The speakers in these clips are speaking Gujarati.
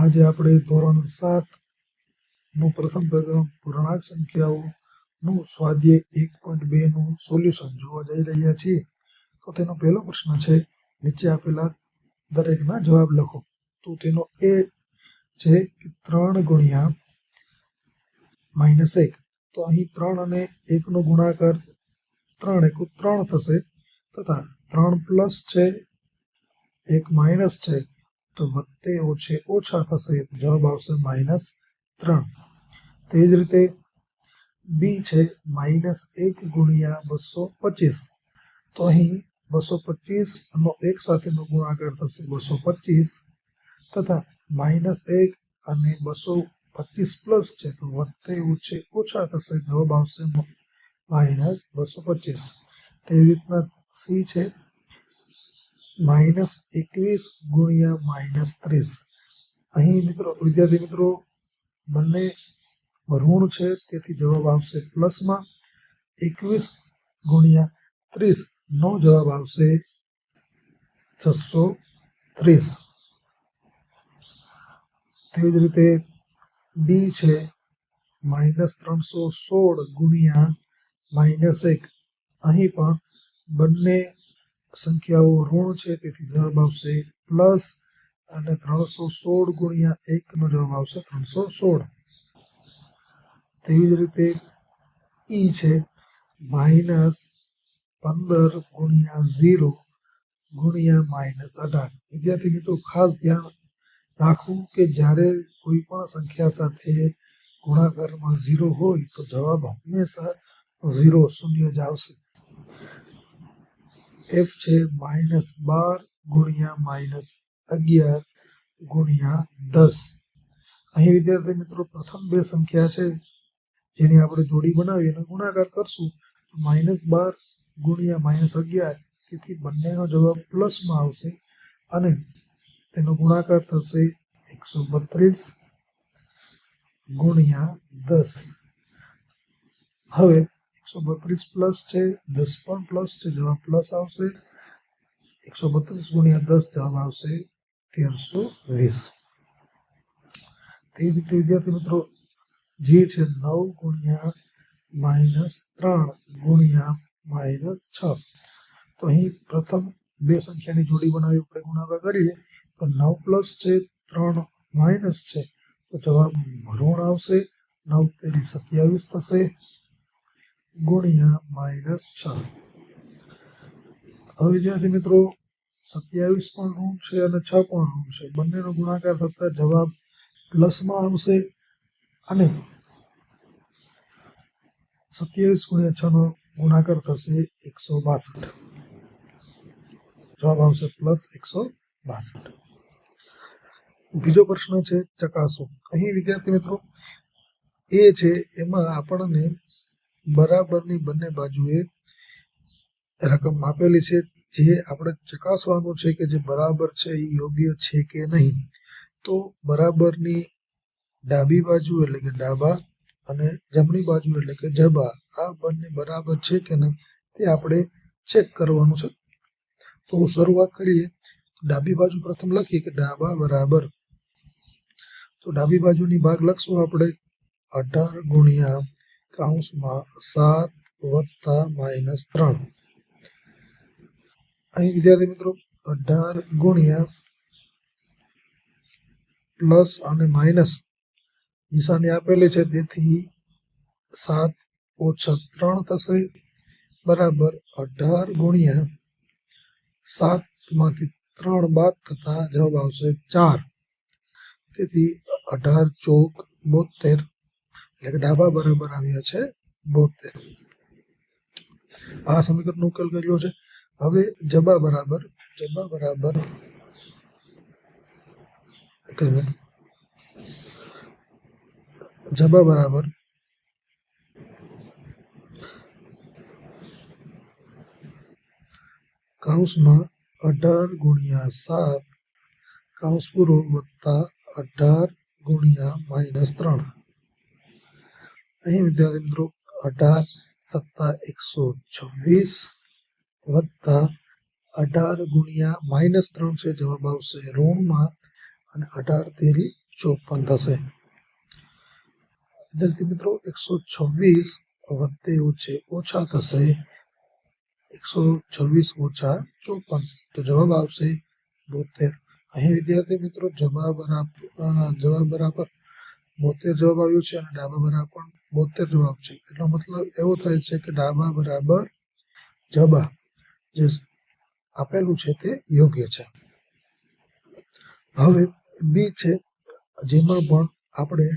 આજે આપણે ધોરણ 7નું પ્રથમ પ્રકરણ પૂર્ણાંક સંખ્યાઓનું સ્વાધ્યાય 1.2 નું સોલ્યુશન જોવા જઈ રહ્યા છીએ. તો તેનો પહેલો પ્રશ્ન છે, નીચે આપેલા દરેકના જવાબ લખો. તો તેનો એ છે કે 3 ગુણ્યા -1. તો અહીં 3 અને 1 નો ગુણાકાર 3 એકુ 3 થશે, તથા 3 પ્લસ છે 1 માઇનસ છે તો વત્તે ઓછે ઓછા થશે, જવાબ આવશે -3. તે જ રીતે બી છે -1 ગુણ્યા 225. તો અહીં 225 નો 1 સાથેનો ગુણાકાર થશે 225, તથા -1 અને 225 પ્લસ છે તો વત્તે ઓછે ઓછા થશે, જવાબ આવશે -225. તેવી રીતના સી છે -21 ગુણ્યા -30. અહીં વિદ્યાર્થી મિત્રો બંને ઋણ છે, તેથી જવાબ આવશે પ્લસમાં. 21 ગુણ્યા 30 નો જવાબ આવશે 630. તેવી જ રીતે ડી છે -316 ગુણ્યા -1. અહીં પણ બંને સંખ્યાઓ ઋણ છે, તેથી જવાબ આવશે પ્લસ, અને 316 ગુણ્યા 1 નો જવાબ આવશે 316. તેવી જ રીતે ઈ છે -15 ગુણ્યા 0 ગુણ્યા -18. વિદ્યાર્થી મિત્રો ખાસ ધ્યાન રાખવું કે જ્યારે કોઈ પણ સંખ્યા સાથે ગુણાકારમાં 0 હોય તો જવાબ હંમેશા 0 શૂન્ય જ આવશે. એફ છે -12 ગુણ્યા -11 ગુણ્યા 10. અહીં વિદ્યાર્થી મિત્રો પ્રથમ બે સંખ્યા છે જેની આપણે જોડી બનાવી અને ગુણાકાર કરશું. -12 ગુણ્યા -11, તેથી બંનેનો જવાબ પ્લસમાં આવશે અને તેનો ગુણાકાર થશે 132 ગુણ્યા 10. હવે 132 પ્લસ છે, 10 પણ પ્લસ છે, જવાબ પ્લસ આવશે. 132 ગુણ્યા 10 જવાબ આવશે 1320. તે જ રીતે વિદ્યાર્થી મિત્રો જે છે 9 ગુણ્યા -3 ગુણ્યા -6. તો અહીં પ્રથમ બે સંખ્યાની જોડી બનાવી આપણે ગુણાકાર કરીએ તો 9 પ્લસ છે, 3 માઇનસ છે, તો જવાબ ઋણ આવશે. 9 તેરી 27 થશે ગુણ્યા -6. હવે વિદ્યાર્થી મિત્રો 27 પણ ઋણ છે અને 6 પણ ઋણ છે, બંનેનો ગુણાકાર થતા જવાબ પ્લસમાં આવશે અને 27 ગુણ્યા 6 નો ગુણાકાર થશે 162, જવાબ આવશે પ્લસ 162. બીજો પ્રશ્ન છે ચકાસો. અહીં વિદ્યાર્થી મિત્રો એ છે એમાં આપણને બરાબરની બંને બાજુએ રકમ આપેલી છે, જે આપણે ચકાસવાનું છે કે જે બરાબર છે એ યોગ્ય છે કે નહીં. તો બરાબરની ડાબી બાજુ એટલે કે ડાબા અને જમણી બાજુ એટલે કે જબા, આ બંને બરાબર છે કે નહીં તે આપણે ચેક કરવાનું છે. તો શરૂઆત કરીએ. ડાબી બાજુ પ્રથમ લખીએ કે ડાબા બરાબર. તો ડાબી બાજુની ભાગ લખશું આપણે 18 ગુણ્યા કૌંસમાં 7 વત્તા -3. અહીં વિદ્યાર્થી મિત્રો 18 ગુણ્યા પ્લસ અને માઇનસ નિશાની આપેલી છે, તેથી 7 ઓછા 3 થશે બરાબર 18 ગુણ્યા 7 માંથી 3 બાદ થતા જવાબ આવશે 4. તેથી 18 ચોક 72, એટલે કે ડાબા બરાબર આવ્યા છે 72. આ સમીકરણનો ઉકેલ કર્યો છે. હવે જબા બરાબર એક જ મિનિટ. જબા બરાબર કૌંસમાં 18 ગુણ્યા 7 કૌંસ પૂરો વત્તા 18 ગુણ્યા -3. અહીં વિદ્યાર્થી મિત્રો 18 સત્તા 126 વત્તા 18 ગુણ્યા -3 છે, જવાબ આવશે ઋણમાં, અને 18 તેરી 54 થશે. વિદ્યાર્થી મિત્રો 126 વત્તે ઓછા થશે 126 ઓછા 54, તો જવાબ આવશે 72. અહીં વિદ્યાર્થી મિત્રો જવાબ બરાબર 72 જવાબ આવ્યો છે અને ડાબા બરાબર પણ 72 જવાબ છે. એટલો મતલબ એવો થાય છે કે ડાબા બરાબર જબા જે આપેલું છે તે યોગ્ય છે. હવે બી છે, જેમાં પણ આપણે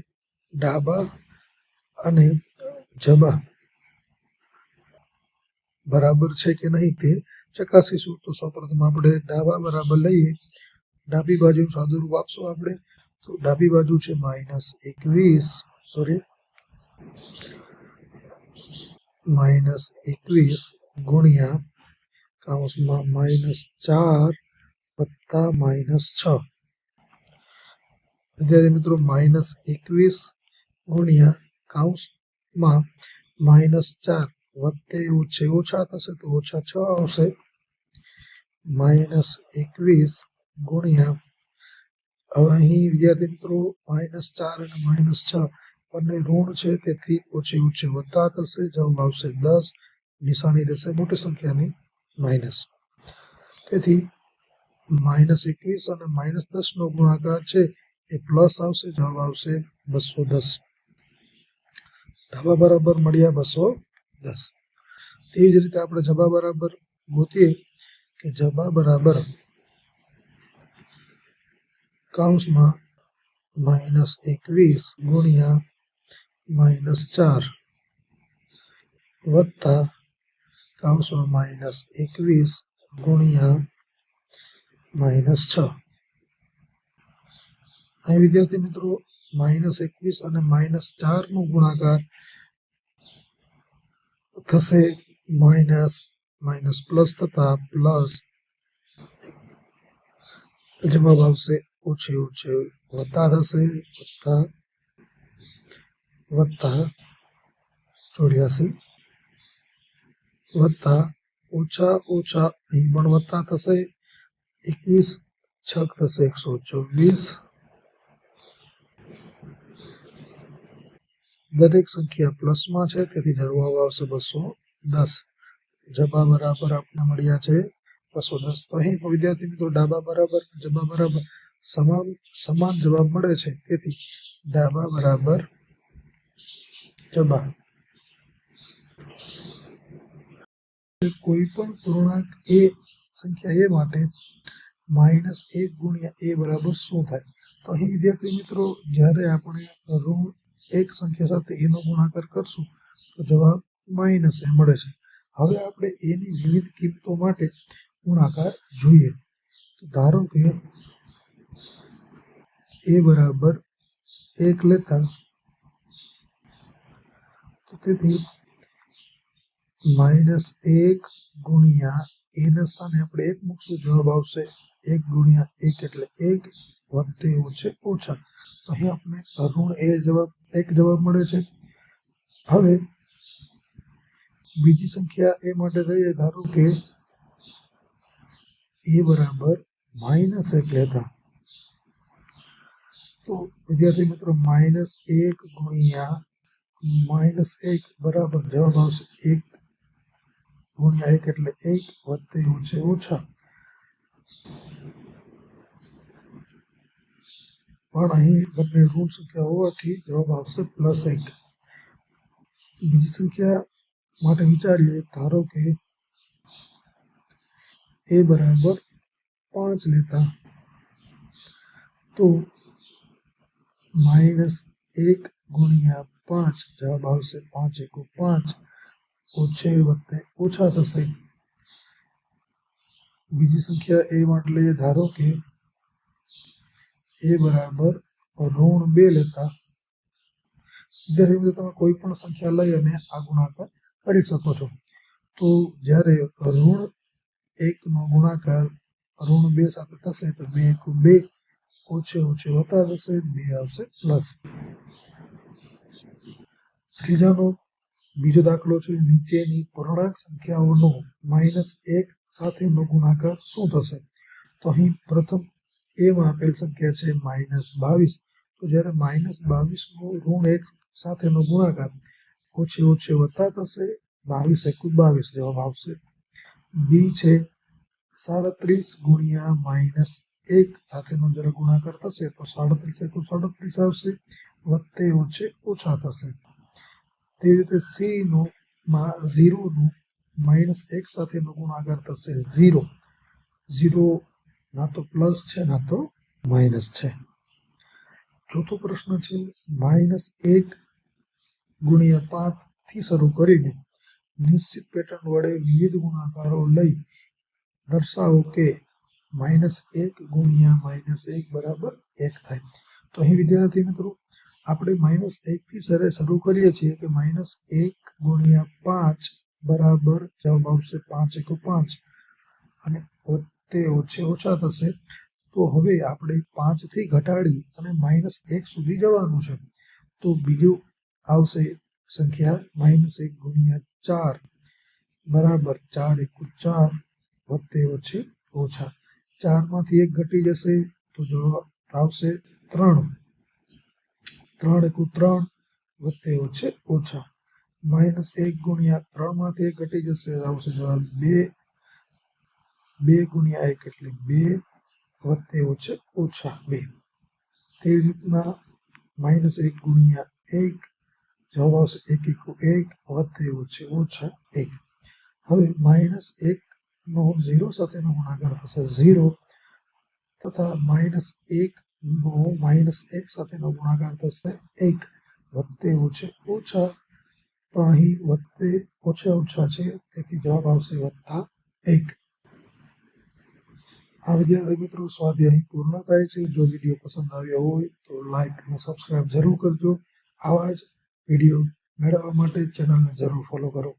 ડાબા અને જબા બરાબર છે કે નહીં તે ચકાસીશું. તો સૌપ્રથમ આપણે ડાબા બરાબર લઈએ. ડાબી બાજુ સાદુરૂપ આપશું આપણે. તો ડાબી બાજુ છે -21 ગુણ્યા કૌંસમાં -4 વત્તા -6. વિદ્યાર્થી મિત્રો 21 ગુણ્યા કૌંસમાં -4 વત્તે ઓછા થશે તો -6 આવશે. -21 ગુણ્યા, હવે અહીં વિદ્યાર્થી મિત્રો -4 અને -6 બંને ઋણ છે, તેથી ઓછે વત્તા થશે. જવાબ આવશે 10. નિશાની રહેશે મોટી સંખ્યાની માઇનસ. તેથી -21 અને -10 નો ગુણાકાર છે એ પ્લસ આવશે. જવાબ આવશે 210. ડાબા બરાબર મળ્યા 210. તેવી જ રીતે આપણે જબા બરાબર ગોતીએ કે જબા બરાબર કૌંસમાં -21 ગુણ્યા -4 વત્તા કૌંસમાં -21 ગુણ્યા -6. અહીં વિદ્યાર્થી મિત્રો -21 અને -4 નો ગુણાકાર થશે માઇનસ પ્લસ થતા પ્લસ. જવાબ આવશે ઓછે વત્તા થશે વત્તા 84 વત્તા ઓછા અહીં પણ વત્તા થશે 21 6 થશે 124. દરેક સંખ્યા પ્લસમાં છે, તેથી જવાબ આવશે 210. જબા બરાબર આપણે મળ્યા છે 210. તો અહીં વિદ્યાર્થી મિત્રો ડાબા બરાબર જબા બરાબર સમાન જવાબ મળે છે, તેથી ડાબા બરાબર જબા. કોઈ પણ પૂર્ણાંક એ સંખ્યા એ માટે -1 ગુણ્યા a બરાબર શું થાય? તો અહીં વિદ્યાર્થી મિત્રો જ્યારે આપણે ઋણ એક સંખ્યા સાથે એનો ગુણાકાર કરશું તો જવાબ -a મળે છે. હવે આપણે એની વિવિધ કિંમતો માટે ગુણાકાર જોઈએ. તો ધારો કે a બરાબર 1 લેતા, તો તેથી -1 ગુણ્યા a ના સ્થાને આપણે 1 મૂકશું. જવાબ આવશે 1 ગુણ્યા 1 એટલે 1 વત્તે ઓછા. તો અહીં આપણે ઋણ એક જવાબ મળે છે. હવે બીજી સંખ્યા એ માટે લઈએ. ધારો કે a બરાબર -1 લેતા, તો વિદ્યાર્થી મિત્રો -1 ગુણ્યા -1 બરાબર જવાબ આવશે 1 ગુણ્યા 1 એટલે 1 વત્તે ઓછા. પણ અહીં બંને ઋણ સંખ્યા હોવાથી જવાબ આવશે +1. બીજી સંખ્યા માટે વિચારીએ. ધારો કે a બરાબર 5 લેતા, તો -1 ગુણ્યા 5 જવાબ આવશે 5 × 5 ઓછે વત્તે ઓછા થશે. બીજી સંખ્યા એ માટે લઈએ. ધારો કે a બરાબર -2 લેતા, વિદ્યાર્થી તમે કોઈ પણ સંખ્યા લઈ અને આ ગુણાકાર કરી શકો છો. તો જ્યારે ઋણ 1 નો ગુણાકાર ઋણ 2 સાથે થશે તો 2 × 2 ઓછે વત્તા થશે, 2 આવશે પ્લસ. ત્રીજાનો બીજો દાખલો છે. નીચેની પૂર્ણાંક સંખ્યાઓનો -1 સાથેનો ગુણાકાર શું થશે? તો અહીં પ્રથમ એમાં આપેલ સંખ્યા છે -22. તો જ્યારે -22નો ઋણ 1 સાથેનો ગુણાકાર ઓછે ઓછે વત્તા થશે, 22 એકુ 22 જવાબ આવશે. બી છે 37 ગુણ્યા -1 સાથેનો જ્યારે ગુણાકાર થશે તો 37 એકુ 37 આવશે, વત્તે ઓછે ઓછા થશે. તેવી રીતે સી નો 0નું -1 સાથેનો ગુણાકાર થશે 0. 0 ના તો પ્લસ છે ના તો માઇનસ છે. ચોથો પ્રશ્ન છે -1 ગુણ્યા 5 થી શરૂ કરીને નિશ્ચિત પેટર્ન વડે વિવિધ ગુણાકારો લઈ દર્શાવો કે -1 ગુણ્યા -1 બરાબર 1 થાય. તો અહીં વિદ્યાર્થી મિત્રો આપણે -1 થી શરૂ કરીએ છીએ કે -1 ગુણ્યા 5 બરાબર જવાબ આવશે 5 એકુ 5 અને વત્તે ઓછે ઓછા થશે. તો હવે આપણે 5 થી ઘટાડી અને -1 સુધી જવાનું છે. તો બીજું આવશે સંખ્યા -1 ગુણ્યા 4 બરાબર 4 એકુ 4 વત્તે ઓછે ઓછા. 4 માંથી 1 ઘટી જશે તો જવાબ આવશે 3. 3 એકુ 3 વત્તે ઓછે ઓછા. -1 ગુણ્યા 3 માંથી 1 ઘટી જશે આવશે જવાબ 2. 2 ગુણ્યા 1 એટલે 2 વત્તે ઓછે ઓછા 2. તેવી રીતના -1 ગુણ્યા 1 જવાબ આવશે 1 એકુ 1 વત્તે ઓછે ઓછા 1. હવે -1 નો 0 સાથેનો ગુણાકાર થશે 0 તથા -1 નો -1 સાથેનો ગુણાકાર થશે 1 વત્તે ઓછે ઓછા. પણ અહીં વત્તે ઓછે ઓછા છે તેથી જવાબ આવશે +1. આ વિદ્યાર્થી મિત્રો સ્વાધ્યાય અહીં પૂર્ણ થાય છે. જો વિડીયો પસંદ આવ્યો હોય તો લાઈક અને સબસ્ક્રાઇબ જરૂર કરજો. આવા જ વિડીયો મેળવવા માટે ચેનલને જરૂર ફોલો કરો.